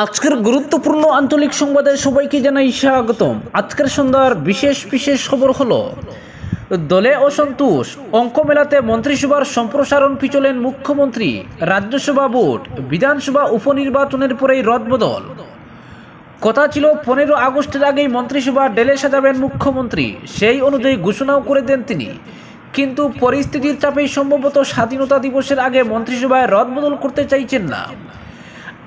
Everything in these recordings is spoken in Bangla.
আজকের গুরুত্বপূর্ণ আঞ্চলিক সংবাদে সবাইকে জানাই স্বাগতম। আজকের সন্ধ্যার বিশেষ খবর হলো, দলে অসন্তোষ, অঙ্ক মেলাতে মন্ত্রিসভার সম্প্রসারণ পিছলেন মুখ্যমন্ত্রী, রাজ্যসভা ভোট, বিধানসভা উপনির্বাচনের পরেই রদবদল। কথা ছিল 15 আগস্টের আগেই মন্ত্রিসভা ঢেলে সাজাবেন মুখ্যমন্ত্রী, সেই অনুযায়ী ঘোষণাও করে দেন তিনি। কিন্তু পরিস্থিতির চাপেই সম্ভবত স্বাধীনতা দিবসের আগে মন্ত্রিসভায় রদবদল করতে চাইছেন না।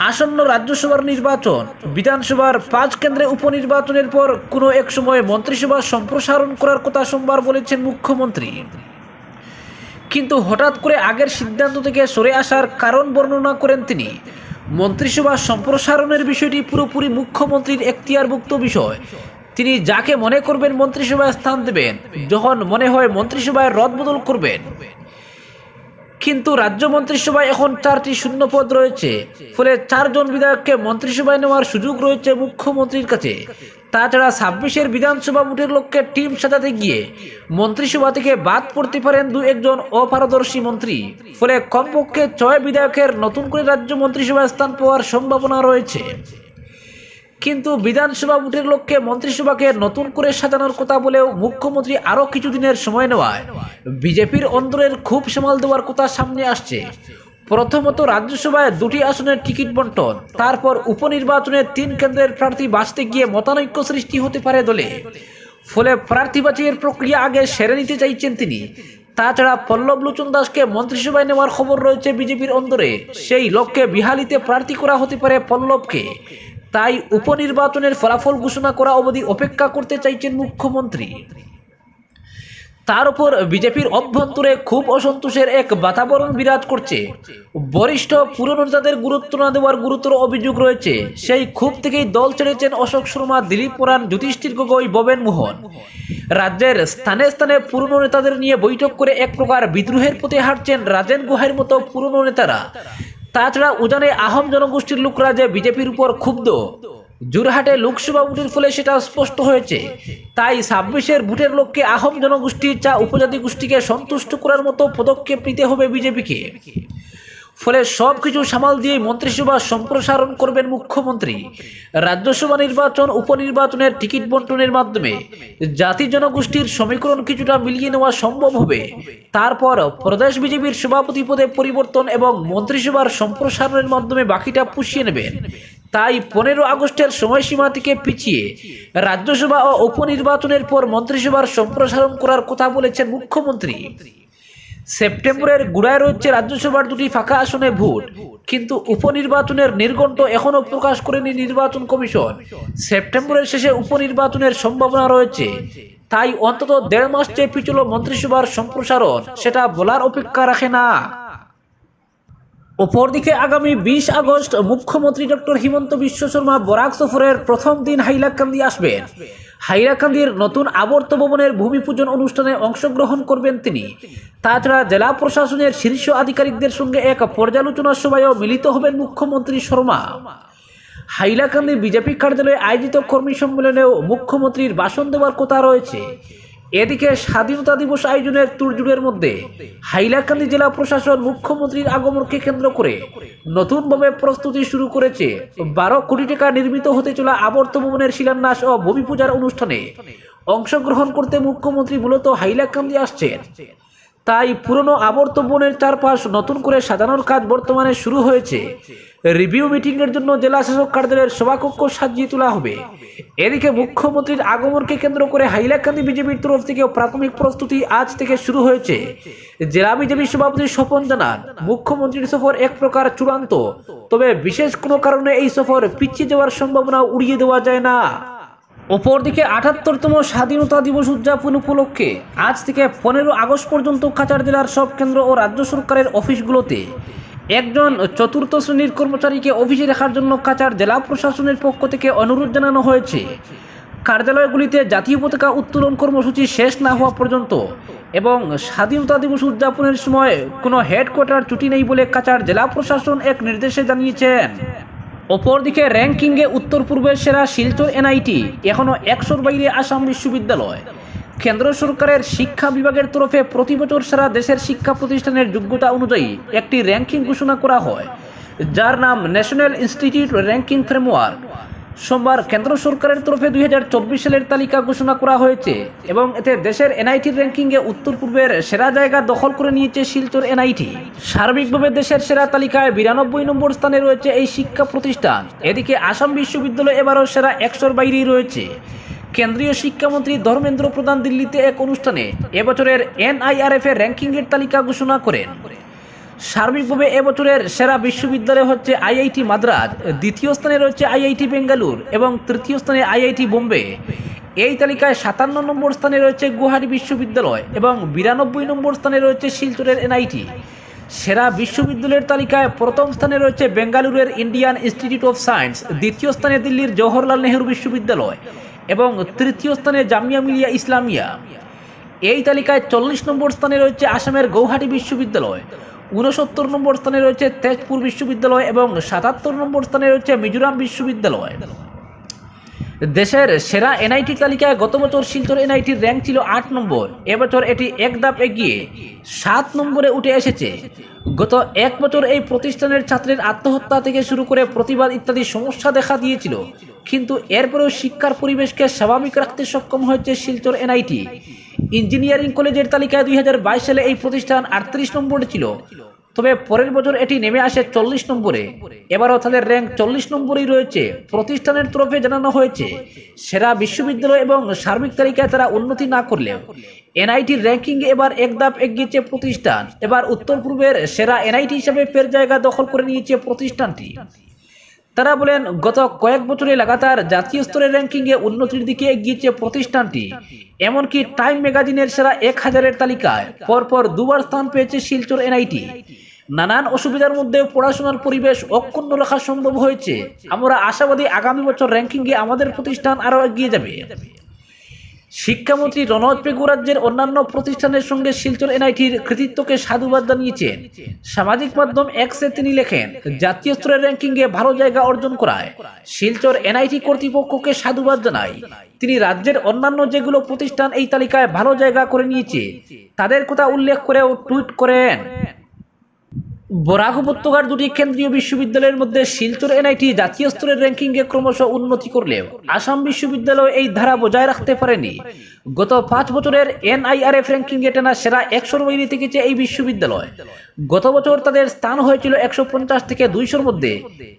আসন্ন রাজ্যসভার নির্বাচন, বিধানসভার 5 কেন্দ্রে উপনির্বাচনের পর কোনো এক সময় মন্ত্রিসভা সম্প্রসারণ করার কথা সোমবার বলেছেন মুখ্যমন্ত্রী। কিন্তু হঠাৎ করে আগের সিদ্ধান্ত থেকে সরে আসার কারণ বর্ণনা করেন তিনি। মন্ত্রিসভা সম্প্রসারণের বিষয়টি পুরোপুরি মুখ্যমন্ত্রীর এখতিয়ারভুক্ত বিষয়। তিনি যাকে মনে করবেন মন্ত্রিসভায় স্থান দেবেন, যখন মনে হয় মন্ত্রিসভায় রদবদল করবেন। কিন্তু রাজ্য মন্ত্রিসভায় এখন 4টি শূন্য পদ রয়েছে, ফলে 4 জন বিধায়ককে মন্ত্রিসভায় নেওয়ার সুযোগ রয়েছে মুখ্যমন্ত্রীর কাছে। তাছাড়া 26-এর বিধানসভা ভোটের লক্ষ্যে টিম সাজাতে গিয়ে মন্ত্রিসভা থেকে বাদ পড়তে পারেন 2-1 জন অপারদর্শী মন্ত্রী। ফলে কমপক্ষে 6 বিধায়কের নতুন করে রাজ্য মন্ত্রিসভায় স্থান পাওয়ার সম্ভাবনা রয়েছে। কিন্তু বিধানসভা ভোটের লক্ষ্যে মন্ত্রিসভাকে নতুন করে সাজানোর কথা বলেও মুখ্যমন্ত্রী আরও কিছুদিনের সময় নেওয়ায় বিজেপির অন্তরের ক্ষোভ সামাল দেওয়ার কথা সামনে আসছে। প্রথমত রাজ্যসভায় 2টি আসনের টিকিট বন্টন, তারপর উপনির্বাচনে 3 কেন্দ্রের প্রার্থী বাছতে গিয়ে মতানৈক্য সৃষ্টি হতে পারে দলে। ফলে প্রার্থী বাছাইয়ের প্রক্রিয়া আগে সেরে নিতে চাইছেন তিনি। তাছাড়া পল্লব লোচন দাসকে মন্ত্রিসভায় নেওয়ার খবর রয়েছে বিজেপির অন্তরে, সেই লক্ষ্যে বিহালিতে প্রার্থী করা হতে পারে পল্লবকে। তাই উপনির্বাচনের ফলাফল ঘোষণা করা অবধি অপেক্ষা করতে চাইছেন মুখ্যমন্ত্রী। তার উপর বিজেপির অভ্যন্তরে খুব অসন্তোষের এক বাতাবরণ বিরাজ করছে। বরিষ্ঠ পুরনো নেতাদের গুরুত্ব না দেওয়ার গুরুতর অভিযোগ রয়েছে। সেই ক্ষোভ থেকেই দল ছেড়েছেন অশোক শর্মা, দিলীপ মোরান, যুধিষ্ঠির গগৈ, ববেন মোহন। রাজ্যের স্থানে স্থানে পুরনো নেতাদের নিয়ে বৈঠক করে এক প্রকার বিদ্রোহের পথে হাঁটছেন রাজেন গুহাইয়ের মতো পুরনো নেতারা। তাছাড়া উজানে আহোম জনগোষ্ঠীর লোকরা যে বিজেপির উপর ক্ষুব্ধ, জোরহাটে লোকসভা ভোটের ফলে সেটা স্পষ্ট হয়েছে। তাই 26-এর ভোটের লক্ষ্যে আহোম জনগোষ্ঠী উপজাতি গোষ্ঠীকে সন্তুষ্ট করার মতো পদক্ষেপ নিতে হবে বিজেপিকে। ফলে সবকিছু সামাল দিয়ে মন্ত্রিসভা সম্প্রসারণ করবেন মুখ্যমন্ত্রী। রাজ্যসভা নির্বাচন, উপনির্বাচনের টিকিট বন্টনের মাধ্যমে জাতি জনগোষ্ঠীর সমীকরণ কিছুটা মিলিয়ে নেওয়া সম্ভব হবে। তারপর প্রদেশ বিজেপির সভাপতি পদে পরিবর্তন এবং মন্ত্রিসভার সম্প্রসারণের মাধ্যমে বাকিটা পুষিয়ে নেবেন। তাই 15 আগস্টের সময়সীমা থেকে পিছিয়ে রাজ্যসভা ও উপনির্বাচনের পর মন্ত্রিসভার সম্প্রসারণ করার কথা বলেছেন মুখ্যমন্ত্রী। সেপ্টেম্বরের গোড়ায় রয়েছে রাজ্যসভার 2টি ফাঁকা আসনে ভোট, কিন্তু উপনির্বাচনের নির্ঘণ্ট এখনও প্রকাশ করেনি নির্বাচন কমিশন। সেপ্টেম্বরের শেষে উপনির্বাচনের সম্ভাবনা রয়েছে। তাই অন্তত 1.5 মাস চেয়ে পিছল মন্ত্রিসভার সম্প্রসারণ, সেটা বলার অপেক্ষা রাখে না। অপরদিকে আগামী 20 আগস্ট মুখ্যমন্ত্রী ডক্টর হিমন্ত বিশ্ব শর্মা বরাক সফরের প্রথম দিন হাইলাকান্দি আসবেন। হাইলাকান্দির নতুন আবর্ত ভবনের ভূমি পূজন অনুষ্ঠানে অংশগ্রহণ করবেন তিনি। তাছাড়া জেলা প্রশাসনের শীর্ষ আধিকারিকদের সঙ্গে এক পর্যালোচনা সভায়ও মিলিত হবেন মুখ্যমন্ত্রী শর্মা। হাইলাকান্দি বিজেপি কার্যালয়ে আয়োজিত কর্মী সম্মেলনেও মুখ্যমন্ত্রীর ভাষণ দেওয়ার কথা রয়েছে। এদিকে স্বাধীনতা দিবস আয়োজনের তোড়জোড়ের মধ্যে হাইলাকান্দি জেলা প্রশাসন মুখ্যমন্ত্রীর আগমনকে কেন্দ্র করে নতুনভাবে প্রস্তুতি শুরু করেছে। 12 কোটি টাকা নির্মিত হতে চলা আবর্ত ভবনের শিলান্যাস ও ভূমি পূজার অনুষ্ঠানে অংশগ্রহণ করতে মুখ্যমন্ত্রী মূলত হাইলাকান্দি আসছেন। তাই পুরনো আবর্ত ভবনের চারপাশ নতুন করে সাজানোর কাজ বর্তমানে শুরু হয়েছে। রিভিউ মিটিংয়ের জন্য জেলা শাসক কার্যালয়ের সভাকক্ষ সাজিয়ে তোলা হবে। এদিকে মুখ্যমন্ত্রীর আগমনকে কেন্দ্র করে হাইলাকান্দি বিজেপির তরফ থেকে প্রাথমিক প্রস্তুতি আজ থেকে শুরু হয়েছে। জেলা বিজেপি সভাপতি স্বপন জানান, মুখ্যমন্ত্রীর সফর এক প্রকার চূড়ান্ত, তবে বিশেষ কোনো কারণে এই সফর পিছিয়ে যাওয়ার সম্ভাবনা উড়িয়ে দেওয়া যায় না। অপরদিকে 78তম স্বাধীনতা দিবস উদযাপন উপলক্ষে আজ থেকে 15 আগস্ট পর্যন্ত কাছাড় জেলার সব কেন্দ্র ও রাজ্য সরকারের অফিসগুলোতে একজন 4র্থ শ্রেণীর কর্মচারীকে অফিসে রাখার জন্য কাছাড় জেলা প্রশাসনের পক্ষ থেকে অনুরোধ জানানো হয়েছে। কার্যালয়গুলিতে জাতীয় পতাকা উত্তোলন কর্মসূচি শেষ না হওয়া পর্যন্ত এবং স্বাধীনতা দিবস উদযাপনের সময় কোনো হেডকোয়ার্টার ছুটি নেই বলে কাছাড় জেলা প্রশাসন এক নির্দেশে জানিয়েছেন। অপরদিকে র্যাঙ্কিংয়ে উত্তর পূর্বের সেরা শিলচর এনআইটি, এখনও 100-র বাইরে আসাম বিশ্ববিদ্যালয়। কেন্দ্র সরকারের শিক্ষা বিভাগের তরফে প্রতি বছর সারা দেশের শিক্ষা প্রতিষ্ঠানের যোগ্যতা অনুযায়ী একটি র্যাঙ্কিং ঘোষণা করা হয়। যার নাম ন্যাশনাল ইনস্টিটিউট র্যাঙ্কিং ফ্রেমওয়ার্ক। সোমবার কেন্দ্র সরকারের তরফে 2024 সালের তালিকা ঘোষণা করা হয়েছে এবং এতে দেশের এনআইটির র্যাঙ্কিংয়ে উত্তর পূর্বের সেরা জায়গা দখল করে নিয়েছে শিলচর এনআইটি। সার্বিকভাবে দেশের সেরা তালিকায় 92 নম্বর স্থানে রয়েছে এই শিক্ষা প্রতিষ্ঠান। এদিকে আসাম বিশ্ববিদ্যালয় এবারও সেরা 100-র বাইরেই রয়েছে। কেন্দ্রীয় শিক্ষামন্ত্রী ধর্মেন্দ্র প্রধান দিল্লিতে এক অনুষ্ঠানে এবছরের NIRF এর র্যাঙ্কিংয়ের তালিকা ঘোষণা করেন। সার্বিকভাবে এবছরের সেরা বিশ্ববিদ্যালয় হচ্ছে IIT মাদ্রাজ, দ্বিতীয় স্থানে রয়েছে IIT বেঙ্গালুর এবং তৃতীয় স্থানে IIT বোম্বে। এই তালিকায় 57 নম্বর স্থানে রয়েছে গুয়াহাটি বিশ্ববিদ্যালয় এবং 92 নম্বর স্থানে রয়েছে শিলচরের NIT। সেরা বিশ্ববিদ্যালয়ের তালিকায় প্রথম স্থানে রয়েছে বেঙ্গালুরের ইন্ডিয়ান ইনস্টিটিউট অফ সায়েন্স, দ্বিতীয় স্থানে দিল্লির জওহরলাল নেহরু বিশ্ববিদ্যালয় এবং তৃতীয় স্থানে জামিয়া মিলিয়া ইসলামিয়া। এই তালিকায় 40 নম্বর স্থানে রয়েছে আসামের গৌহাটি বিশ্ববিদ্যালয়, 69 নম্বর স্থানে রয়েছে তেজপুর বিশ্ববিদ্যালয় এবং 77 নম্বর স্থানে রয়েছে মিজোরাম বিশ্ববিদ্যালয়। দেশের সেরা NIT তালিকায় গত বছর শিলচর NITর র্যাঙ্ক ছিল 8 নম্বর। এবছর এটি এক ধাপ এগিয়ে 7 নম্বরে উঠে এসেছে। গত এক বছর এই প্রতিষ্ঠানের ছাত্রের আত্মহত্যা থেকে শুরু করে প্রতিবাদ ইত্যাদি সমস্যা দেখা দিয়েছিল, কিন্তু এরপরেও শিক্ষার পরিবেশকে স্বাভাবিক রাখতে সক্ষম হয়েছে শিলচর NIT। ইঞ্জিনিয়ারিং কলেজের তালিকায় 2022 সালে এই প্রতিষ্ঠান 38 নম্বরে ছিল, তবে পরের বছর এটি নেমে আসে 40 নম্বরে। এবারও তাদের র্যাঙ্ক 40 নম্বরেই রয়েছে। প্রতিষ্ঠানের তরফে জানানো হয়েছে, সেরা বিশ্ববিদ্যালয় এবং সার্বিক তালিকায় তারা উন্নতি না করলেও NITর র্যাঙ্কিংয়ে এবার এক ধাপ এগিয়েছে প্রতিষ্ঠান। এবার উত্তর পূর্বের সেরা NIT হিসেবে ফের জায়গা দখল করে নিয়েছে প্রতিষ্ঠানটি। তারা বলেন, গত কয়েক বছরে লাগাতার জাতীয় স্তরের র্যাঙ্কিংয়ে উন্নতির দিকে এগিয়েছে প্রতিষ্ঠানটি। এমনকি টাইম ম্যাগাজিনের সেরা 1000-এর তালিকায় পরপর দুবার স্থান পেয়েছে শিলচর NIT। নানান অসুবিধার মধ্যে পড়াশোনার পরিবেশ অক্ষুণ্ণ রাখা সম্ভব হয়েছে। আমরা আশাবাদী আগামী বছর র্যাঙ্কিংয়ে আমাদের প্রতিষ্ঠান আরও এগিয়ে যাবে। শিক্ষামন্ত্রী রনোজ পেগু রাজ্যের অন্যান্য প্রতিষ্ঠানের সঙ্গে শিলচর NITর কৃতিত্বকে সাধুবাদ জানিয়েছেন। সামাজিক মাধ্যম X-এ তিনি লেখেন, জাতীয় স্তরের র্যাঙ্কিংয়ে ভালো জায়গা অর্জন করায় শিলচর NIT কর্তৃপক্ষকে সাধুবাদ জানাই। তিনি রাজ্যের অন্যান্য যেগুলো প্রতিষ্ঠান এই তালিকায় ভালো জায়গা করে নিয়েছে তাদের কথা উল্লেখ করেও টুইট করেন। বরাক উপত্যকার দুটি কেন্দ্রীয় বিশ্ববিদ্যালয়ের মধ্যে শিলচর NIT জাতীয় স্তরের র্যাঙ্কিংয়ে ক্রমশ উন্নতি করলেও আসাম বিশ্ববিদ্যালয় এই ধারা বজায় রাখতে পারেনি। গত 5 বছরের NIRF র্যাঙ্কিংয়ে টানা সেরা 100-র বাইরে থেকেছে এই বিশ্ববিদ্যালয়। গত বছর তাদের স্থান হয়েছিল 150 থেকে 200-র মধ্যে।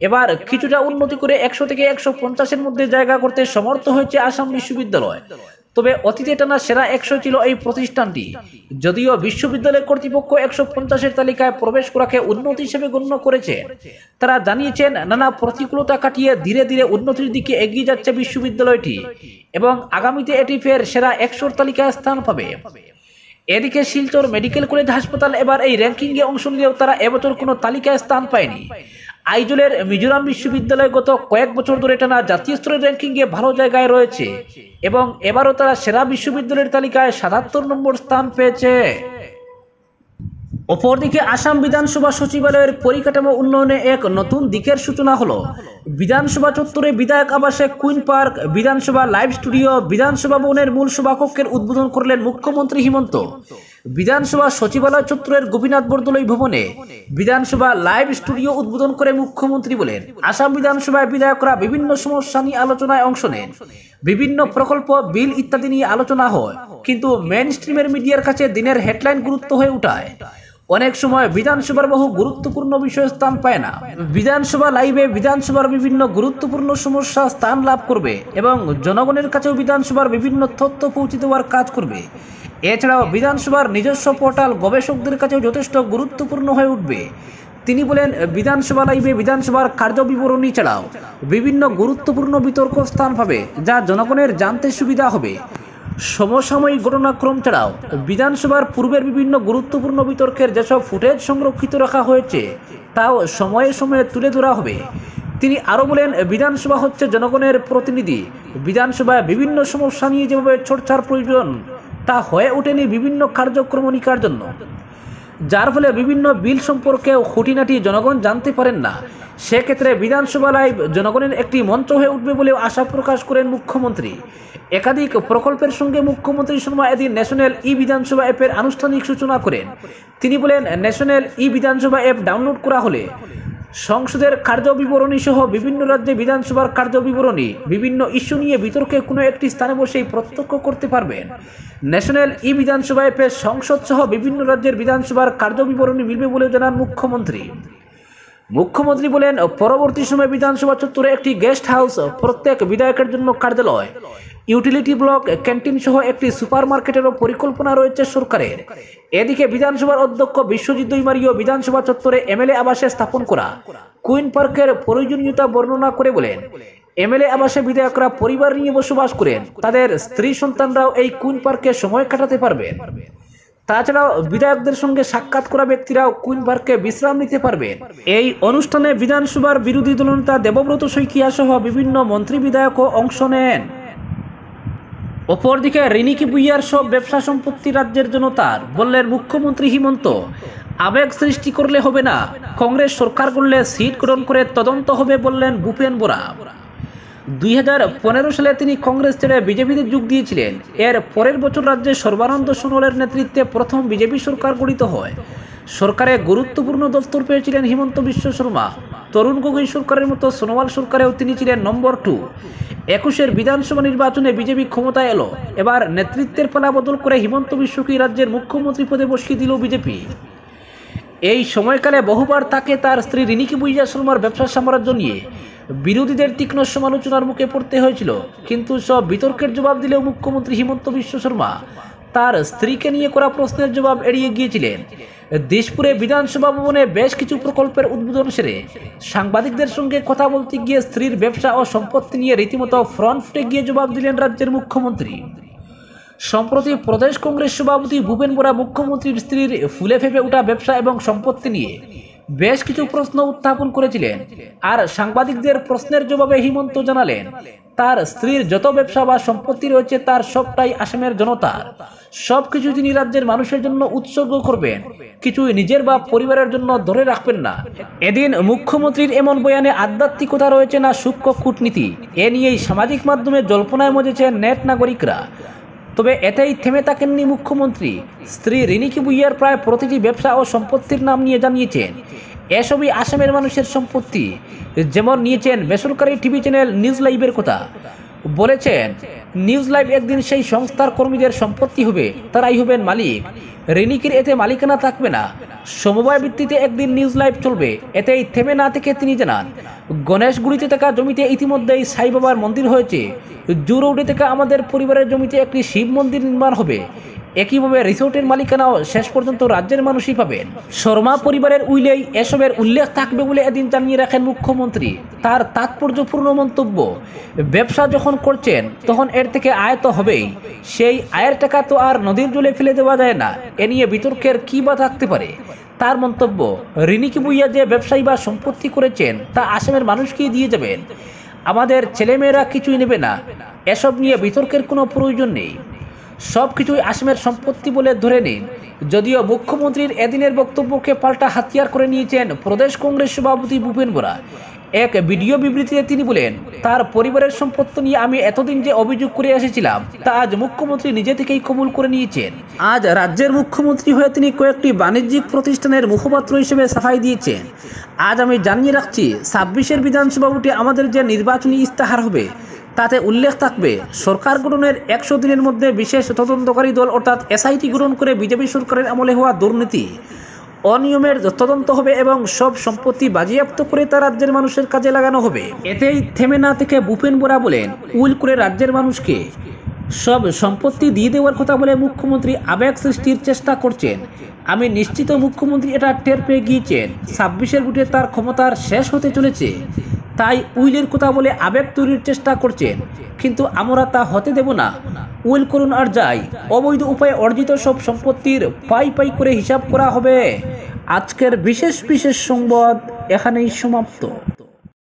এবার কিছুটা উন্নতি করে 100 থেকে 150-এর মধ্যে জায়গা করতে সমর্থ হয়েছে আসাম বিশ্ববিদ্যালয়। তবে অতীতে টানা সেরা 100 ছিল এই প্রতিষ্ঠানটি। যদিও বিশ্ববিদ্যালয় কর্তৃপক্ষ 150-এর তালিকায় প্রবেশ করাকে উন্নতি হিসেবে গণ্য করেছে, তারা জানিয়েছেন নানা প্রতিকূলতা কাটিয়ে ধীরে ধীরে উন্নতির দিকে এগিয়ে যাচ্ছে বিশ্ববিদ্যালয়টি এবং আগামীতে এটি ফের সেরা 100-র তালিকায় স্থান পাবে। এদিকে শিলচর মেডিকেল কলেজ হাসপাতাল এবার এই র্যাঙ্কিংয়ে অংশ নিলেও তারা এবছর কোনো তালিকায় স্থান পায়নি। আইজলের মিজোরাম বিশ্ববিদ্যালয় গত কয়েক বছর ধরে টানা জাতীয় স্তরের র্যাঙ্কিংয়ে ভালো জায়গায় রয়েছে এবং এবারও তারা সেরা বিশ্ববিদ্যালয়ের তালিকায় 77 নম্বর স্থান পেয়েছে। অপরদিকে আসাম বিধানসভা সচিবালয়ের পরিকাঠামো উন্নয়নে এক নতুন দিকের সূচনা হলো। বিধানসভা চত্বরে বিধায়ক আবাসে কুইন পার্ক, বিধানসভা লাইভ স্টুডিও, বিধানসভা ভবনের মূল সভাকক্ষের উদ্বোধন করলেন মুখ্যমন্ত্রী হিমন্ত। বিধানসভা সচিবালয় চত্বরের গোপীনাথ বরদলৈ ভবনে বিধানসভা লাইভ স্টুডিও উদ্বোধন করে মুখ্যমন্ত্রী বলেন, আসাম বিধানসভায় বিধায়করা বিভিন্ন সমস্যা নিয়ে আলোচনায় অংশ নেন, বিভিন্ন প্রকল্প, বিল ইত্যাদি নিয়ে আলোচনা হয়, কিন্তু মেইন স্ট্রিমের মিডিয়ার কাছে দিনের হেডলাইন গুরুত্ব হয়ে উঠায়। অনেক সময় বিধানসভার বহু গুরুত্বপূর্ণ বিষয় স্থান পায় না। বিধানসভা লাইভে বিধানসভার বিভিন্ন গুরুত্বপূর্ণ সমস্যা স্থান লাভ করবে এবং জনগণের কাছেও বিধানসভার বিভিন্ন তথ্য পৌঁছে দেওয়ার কাজ করবে। এছাড়াও বিধানসভার নিজস্ব পোর্টাল গবেষকদের কাছেও যথেষ্ট গুরুত্বপূর্ণ হয়ে উঠবে। তিনি বলেন, বিধানসভা লাইভে বিধানসভার কার্যবিবরণী ছাড়াও বিভিন্ন গুরুত্বপূর্ণ বিতর্ক স্থান পাবে, যা জনগণের জানতে সুবিধা হবে। সমসাময়িক ঘটনাক্রম ছাড়াও বিধানসভার পূর্বের বিভিন্ন গুরুত্বপূর্ণ বিতর্কের যেসব ফুটেজ সংরক্ষিত রাখা হয়েছে তাও সময়ে সময়ে তুলে ধরা হবে। তিনি আরও বলেন, বিধানসভা হচ্ছে জনগণের প্রতিনিধি। বিধানসভায় বিভিন্ন সমস্যা নিয়ে যেভাবে চর্চার প্রয়োজন তা হয়ে ওঠেনি বিভিন্ন কার্যক্রমণিকার জন্য, যার ফলে বিভিন্ন বিল সম্পর্কে খুঁটিনাটি জনগণ জানতে পারেন না। সেক্ষেত্রে বিধানসভা লাইভ জনগণের একটি মঞ্চ হয়ে উঠবে বলেও আশা প্রকাশ করেন মুখ্যমন্ত্রী। একাধিক প্রকল্পের সঙ্গে মুখ্যমন্ত্রী শর্মা এদিন ন্যাশনাল বিধানসভা অ্যাপের আনুষ্ঠানিক সূচনা করেন। তিনি বলেন, ন্যাশনাল বিধানসভা অ্যাপ ডাউনলোড করা হলে সংসদের কার্যবিবরণী সহ বিভিন্ন রাজ্যে বিধানসভার কার্যবিবরণী বিভিন্ন ইস্যু নিয়ে বিতর্কে কোনো একটি স্থানে বসেই প্রত্যক্ষ করতে পারবেন। ন্যাশনাল ই বিধানসভা অ্যাপে সংসদ সহ বিভিন্ন রাজ্যের বিধানসভার কার্যবিবরণী মিলবে বলে জানান মুখ্যমন্ত্রী। মুখ্যমন্ত্রী বলেন, পরবর্তী সময়ে বিধানসভা চত্বরে একটি গেস্ট হাউস, প্রত্যেক বিধায়কের জন্য কার্যালয়, ইউটিলিটি ব্লক, ক্যান্টিন সহ একটি সুপার মার্কেটেরও পরিকল্পনা রয়েছে সরকারের। এদিকে বিধানসভার অধ্যক্ষ বিশ্বজিৎ দৈমারীও বিধানসভা চত্বরে এমএলএ আবাসে স্থাপন করা কুইন পার্কের প্রয়োজনীয়তা বর্ণনা করে বলেন, এমএলএ আবাসে বিধায়করা পরিবার নিয়ে বসবাস করেন, তাদের স্ত্রী সন্তানরাও এই কুইন পার্কে সময় কাটাতে পারবেন। তাছাড়াও বিধায়কদের সঙ্গে সাক্ষাৎ করা ব্যক্তিরাও কুইন পার্কে বিশ্রাম নিতে পারবেন। এই অনুষ্ঠানে বিধানসভার বিরোধী দলনেতা দেবব্রত শইকীয়া সহ বিভিন্ন মন্ত্রী বিধায়কও অংশ নেন। অপরদিকে রিনিকি বুইয়ার সব ব্যবসা সম্পত্তি রাজ্যের জনতার, বললেন মুখ্যমন্ত্রী হিমন্ত। আবেগ সৃষ্টি করলে হবে না, কংগ্রেস সরকার করলে সিট গ্রহণ করে তদন্ত হবে, বললেন ভূপেন বোরা। 2015 সালে তিনি কংগ্রেস ছেড়ে বিজেপিতে যোগ দিয়েছিলেন। এর পরের বছর রাজ্যে সর্বানন্দ সোনোয়ালের নেতৃত্বে প্রথম বিজেপি সরকার গঠিত হয়। সরকারে গুরুত্বপূর্ণ দপ্তর পেয়েছিলেন হিমন্ত বিশ্ব শর্মা। তরুণ গগৈ সরকারের মতো সোনোয়াল সরকারেও তিনি ছিলেন নম্বর 2। 21-এর বিধানসভা নির্বাচনে বিজেপি ক্ষমতায় এলো। এবার নেতৃত্বের পালা বদল করে হিমন্ত বিশ্বকে রাজ্যের মুখ্যমন্ত্রী পদে বসিয়ে দিল বিজেপি। এই সময়কালে বহুবার তাকে তার স্ত্রী রিনিকি বুইয়া শর্মার ব্যবসা সাম্রাজ্য নিয়ে বিরোধীদের তীক্ষ্ণ সমালোচনার মুখে পড়তে হয়েছিল। কিন্তু সব বিতর্কের জবাব দিলেও মুখ্যমন্ত্রী হিমন্ত বিশ্ব শর্মা তার স্ত্রীকে নিয়ে করা প্রশ্নের জবাব এড়িয়ে গিয়েছিলেন। দিশপুরে বিধানসভা ভবনে বেশ কিছু প্রকল্পের উদ্বোধন সেরে সাংবাদিকদের সঙ্গে কথা বলতে গিয়ে স্ত্রীর ব্যবসা ও সম্পত্তি নিয়ে রীতিমতো ফ্রন্ট ফুটে গিয়ে জবাব দিলেন রাজ্যের মুখ্যমন্ত্রী। সম্প্রতি প্রদেশ কংগ্রেস সভাপতি ভূপেন বোরা মুখ্যমন্ত্রীর স্ত্রীর ফুলে ফেঁপে ওঠা ব্যবসা এবং সম্পত্তি নিয়ে বেশ কিছু প্রশ্ন উত্থাপন করেছিলেন। আর সাংবাদিকদের প্রশ্নের জবাবে হিমন্ত জানালেন, তার স্ত্রীর যত ব্যবসা বা সম্পত্তি রয়েছে তার সবটাই আসামের জনতার। সবকিছু তিনি রাজ্যের মানুষের জন্য উৎসর্গ করবেন, কিছুই নিজের বা পরিবারের জন্য ধরে রাখবেন না। এদিন মুখ্যমন্ত্রীর এমন বয়ানে আধ্যাত্মিকতা রয়েছে না সূক্ষ্ম কূটনীতি, এ নিয়েই সামাজিক মাধ্যমে জল্পনায় মজেছেন নেট নাগরিকরা। তবে এতেই থেমে থাকেননি মুখ্যমন্ত্রী। স্ত্রী রিনিকি বুইয়ার প্রায় প্রতিটি ব্যবসা ও সম্পত্তির নাম নিয়ে জানিয়েছেন এসবই আসামের মানুষের সম্পত্তি। যেমন নিয়েছেন বেসরকারি টিভি চ্যানেল নিউজ লাইভের কথা। বলেছেন, নিউজ লাইভ একদিন সেই সংস্থার কর্মীদের সম্পত্তি হবে, তারাই হবেন মালিক। রিনিকির এতে মালিকানা থাকবে না, সমবায় ভিত্তিতে একদিন নিউজ লাইভ চলবে। এতেই থেমে না থেকে তিনি জানান, গণেশগুড়িতে থাকা জমিতে ইতিমধ্যেই সাই বাবার মন্দির হয়েছে। জু রোডে থেকে আমাদের পরিবারের জমিতে একটি শিব মন্দির নির্মাণ হবে। একইভাবে রিসোর্টের মালিকানাও শেষ পর্যন্ত রাজ্যের মানুষই পাবেন। শর্মা পরিবারের উইলেই এসবের উল্লেখ থাকবে বলে এদিন জানিয়ে রাখেন মুখ্যমন্ত্রী। তার তাৎপর্যপূর্ণ মন্তব্য, ব্যবসা যখন করছেন তখন এর থেকে আয় তো হবেই, সেই আয়ের টাকা তো আর নদীর জলে ফেলে দেওয়া যায় না। এ নিয়ে বিতর্কের কী বা থাকতে পারে। তার মন্তব্য, রিনিকি বুইয়া যে ব্যবসায়ী বা সম্পত্তি করেছেন তা আসামের মানুষকেই দিয়ে যাবেন, আমাদের ছেলেমেয়েরা কিছুই নেবে না। এসব নিয়ে বিতর্কের কোনো প্রয়োজন নেই, সব কিছুই আসামের সম্পত্তি বলে ধরে নিন। যদিও মুখ্যমন্ত্রীর এদিনের বক্তব্যকে পাল্টা হাতিয়ার করে নিয়েছেন প্রদেশ কংগ্রেস সভাপতি ভূপেন বোরা। এক ভিডিও বিবৃতিতে তিনি বলেন, তার পরিবারের সম্পত্তি নিয়ে আমি এতদিন যে অভিযোগ করে এসেছিলাম তা আজ মুখ্যমন্ত্রী নিজে থেকেই কবুল করে নিয়েছেন। আজ রাজ্যের মুখ্যমন্ত্রী হয়ে তিনি কয়েকটি বাণিজ্যিক প্রতিষ্ঠানের মুখপাত্র হিসেবে সাফাই দিয়েছেন। আজ আমি জানিয়ে রাখছি, 26-এর বিধানসভা ভোটে আমাদের যে নির্বাচনী ইস্তাহার হবে তাতে উল্লেখ থাকবে, সরকার গঠনের 100 দিনের মধ্যে বিশেষ তদন্তকারী দল অর্থাৎ এসআইটি গঠন করে বিজেপি সরকারের আমলে হওয়া দুর্নীতি অনিয়মের তদন্ত হবে এবং সব সম্পত্তি বাজেয়াপ্ত করে তা রাজ্যের মানুষের কাজে লাগানো হবে। এতেই থেমে না থেকে ভূপেন বোরা বলেন, উইল করে রাজ্যের মানুষকে সব সম্পত্তি দিয়ে দেওয়ার কথা বলে মুখ্যমন্ত্রী আবেগ সৃষ্টির চেষ্টা করছেন। আমি নিশ্চিত মুখ্যমন্ত্রী এটা টের পেয়ে গিয়েছেন। 26-এর ভোটে তার ক্ষমতার শেষ হতে চলেছে, তাই উইলের কথা বলে আবেগ তৈরির চেষ্টা করছেন, কিন্তু আমরা তা হতে দেব না। উইল করুন আর যাই, অবৈধ উপায়ে অর্জিত সব সম্পত্তির পাই পাই করে হিসাব করা হবে। আজকের বিশেষ সংবাদ এখানেই সমাপ্ত।